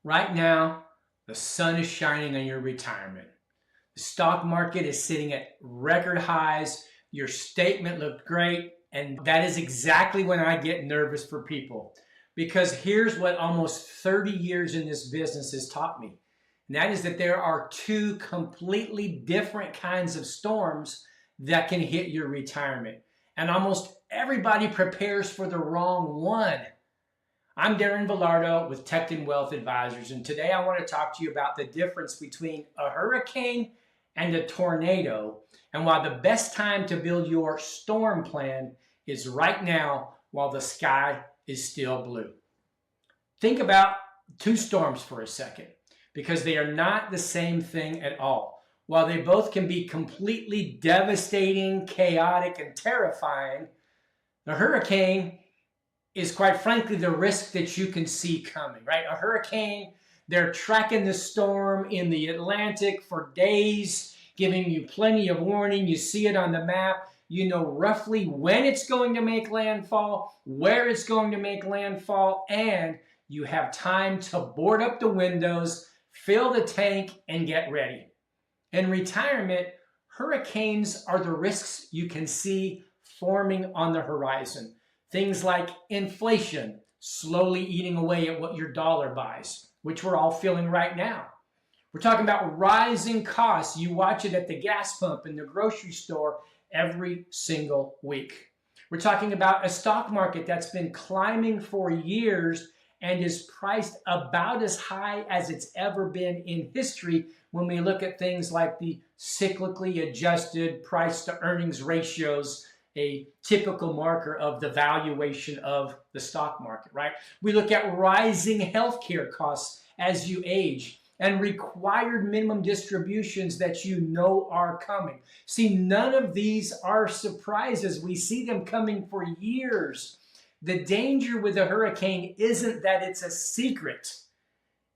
Right now, the sun is shining on your retirement. The stock market is sitting at record highs. Your statement looked great. And that is exactly when I get nervous for people. Because here's what almost 30 years in this business has taught me. And that is that there are two completely different kinds of storms that can hit your retirement. And almost everybody prepares for the wrong one. I'm Darren Vilardo with Tekton Wealth Advisors, and today I want to talk to you about the difference between a hurricane and a tornado, and why the best time to build your storm plan is right now while the sky is still blue. Think about two storms for a second, because they are not the same thing at all. While they both can be completely devastating, chaotic, and terrifying, the hurricane is quite frankly the risk that you can see coming, right? A hurricane, they're tracking the storm in the Atlantic for days, giving you plenty of warning. You see it on the map. You know roughly when it's going to make landfall, where it's going to make landfall, and you have time to board up the windows, fill the tank, and get ready. In retirement, hurricanes are the risks you can see forming on the horizon. Things like inflation slowly eating away at what your dollar buys, which we're all feeling right now. We're talking about rising costs. You watch it at the gas pump in the grocery store every single week. We're talking about a stock market that's been climbing for years and is priced about as high as it's ever been in history when we look at things like the cyclically adjusted price to earnings ratios, a typical marker of the valuation of the stock market, right? We look at rising healthcare costs as you age and required minimum distributions that you know are coming. See, none of these are surprises. We see them coming for years. The danger with a hurricane isn't that it's a secret.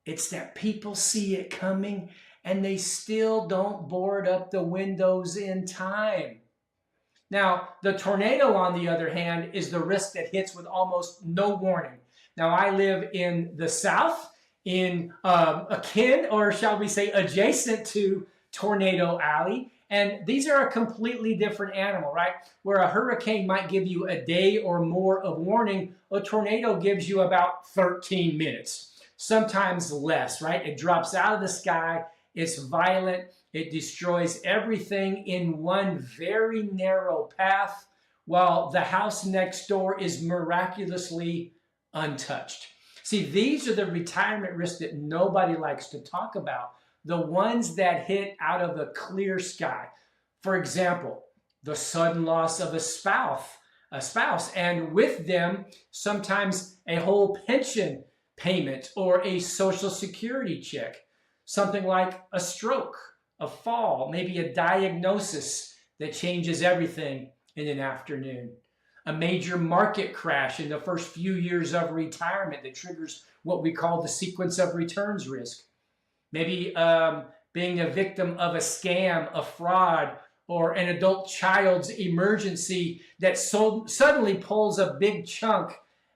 It's that people see it coming and they still don't board up the windows in time. Now, the tornado, on the other hand, is the risk that hits with almost no warning. Now, I live in the South, in akin, or shall we say adjacent to Tornado Alley, and these are a completely different animal, right? Where a hurricane might give you a day or more of warning, a tornado gives you about 13 minutes, sometimes less, right? It drops out of the sky, it's violent, it destroys everything in one very narrow path, while the house next door is miraculously untouched. See, these are the retirement risks that nobody likes to talk about, the ones that hit out of a clear sky. For example, the sudden loss of a spouse, and with them, sometimes a whole pension payment or a Social Security check. Something like a stroke, a fall, maybe a diagnosis that changes everything in an afternoon. A major market crash in the first few years of retirement that triggers what we call the sequence of returns risk. Maybe being a victim of a scam, a fraud, or an adult child's emergency that suddenly pulls a big chunk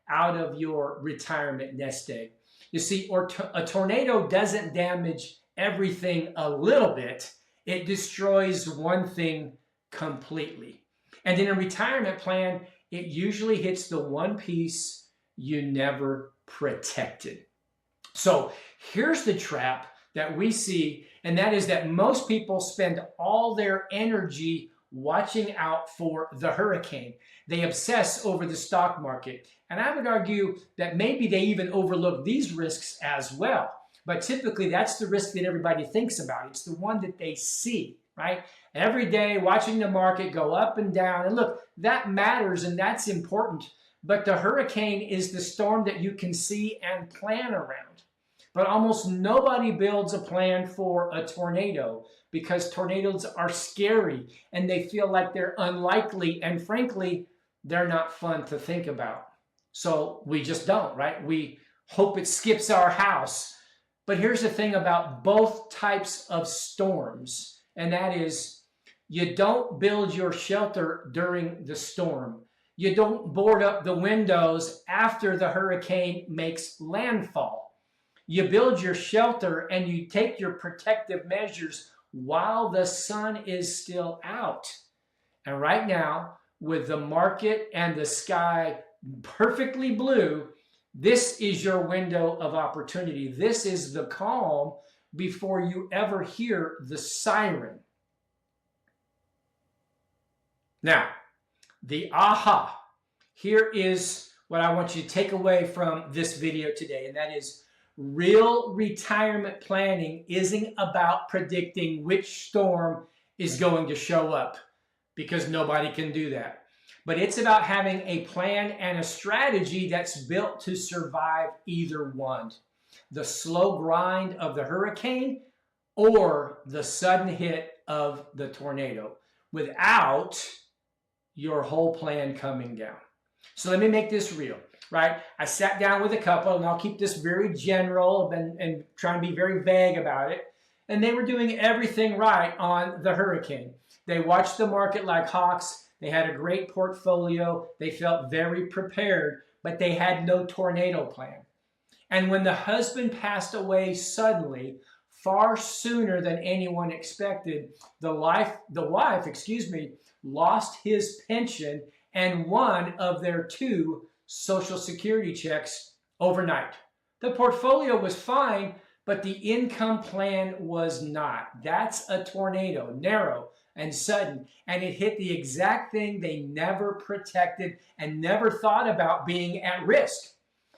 out of your retirement nest egg. You see, a tornado doesn't damage everything a little bit. It destroys one thing completely. And in a retirement plan, it usually hits the one piece you never protected. So here's the trap that we see, and that is that most people spend all their energy watching out for the hurricane. They obsess over the stock market. And I would argue that maybe they even overlook these risks as well. But typically that's the risk that everybody thinks about. It's the one that they see, right? Every day watching the market go up and down. And look, that matters and that's important. But the hurricane is the storm that you can see and plan around. But almost nobody builds a plan for a tornado because tornadoes are scary and they feel like they're unlikely, and frankly, they're not fun to think about. So we just don't, right? We hope it skips our house. But here's the thing about both types of storms, and that is you don't build your shelter during the storm. You don't board up the windows after the hurricane makes landfall. You build your shelter and you take your protective measures while the sun is still out. And right now, with the market and the sky perfectly blue, this is your window of opportunity. This is the calm before you ever hear the siren. Now, the aha. Here is what I want you to take away from this video today, and that is real retirement planning isn't about predicting which storm is going to show up, because nobody can do that. But it's about having a plan and a strategy that's built to survive either one. The slow grind of the hurricane or the sudden hit of the tornado without your whole plan coming down. So let me make this real, right? I sat down with a couple, and I'll keep this very general and trying to be very vague about it. And they were doing everything right on the hurricane. They watched the market like hawks. They had a great portfolio. They felt very prepared, but they had no tornado plan. And when the husband passed away suddenly, far sooner than anyone expected, the wife, lost his pension and one of their 2 Social Security checks overnight. The portfolio was fine, but the income plan was not. That's a tornado, narrow and sudden, and it hit the exact thing they never protected and never thought about being at risk.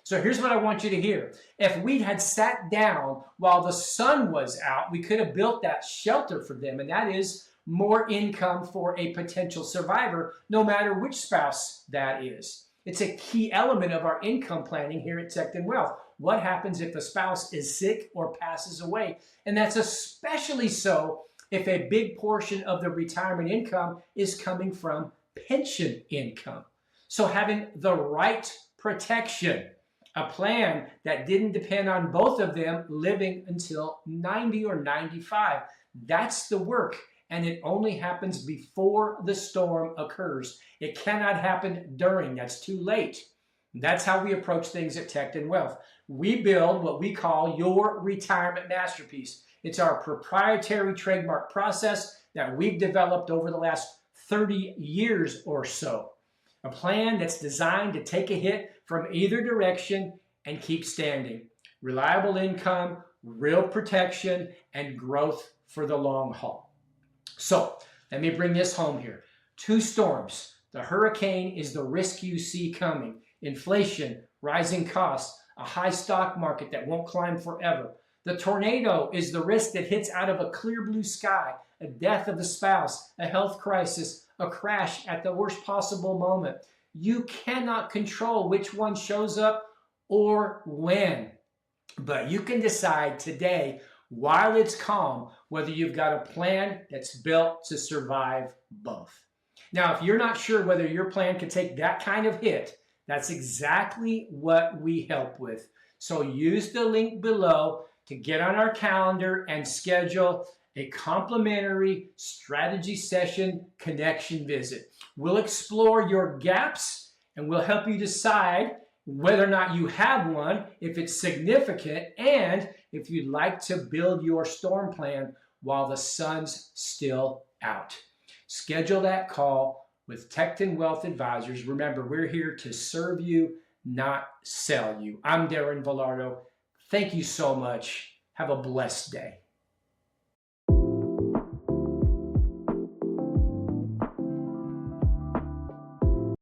So here's what I want you to hear. If we had sat down while the sun was out, we could have built that shelter for them, and that is more income for a potential survivor, no matter which spouse that is. It's a key element of our income planning here at Tekton Wealth. What happens if the spouse is sick or passes away? And that's especially so if a big portion of the retirement income is coming from pension income. So having the right protection, a plan that didn't depend on both of them living until 90 or 95, that's the work. And it only happens before the storm occurs. It cannot happen during. That's too late. That's how we approach things at Tekton Wealth. We build what we call your retirement masterpiece. It's our proprietary trademark process that we've developed over the last 30 years or so. A plan that's designed to take a hit from either direction and keep standing. Reliable income, real protection, and growth for the long haul. So let me bring this home here. 2 storms. The hurricane is the risk you see coming. Inflation, rising costs, a high stock market that won't climb forever. The tornado is the risk that hits out of a clear blue sky, a death of a spouse, a health crisis, a crash at the worst possible moment. You cannot control which one shows up or when, but you can decide today, while it's calm, whether you've got a plan that's built to survive both. Now, if you're not sure whether your plan can take that kind of hit, that's exactly what we help with. So use the link below to get on our calendar and schedule a complimentary strategy session connection visit. We'll explore your gaps and we'll help you decide whether or not you have one, if it's significant, and if you'd like to build your storm plan while the sun's still out. Schedule that call with Tekton Wealth Advisors. Remember, we're here to serve you, not sell you. I'm Darren Vilardo. Thank you so much. Have a blessed day.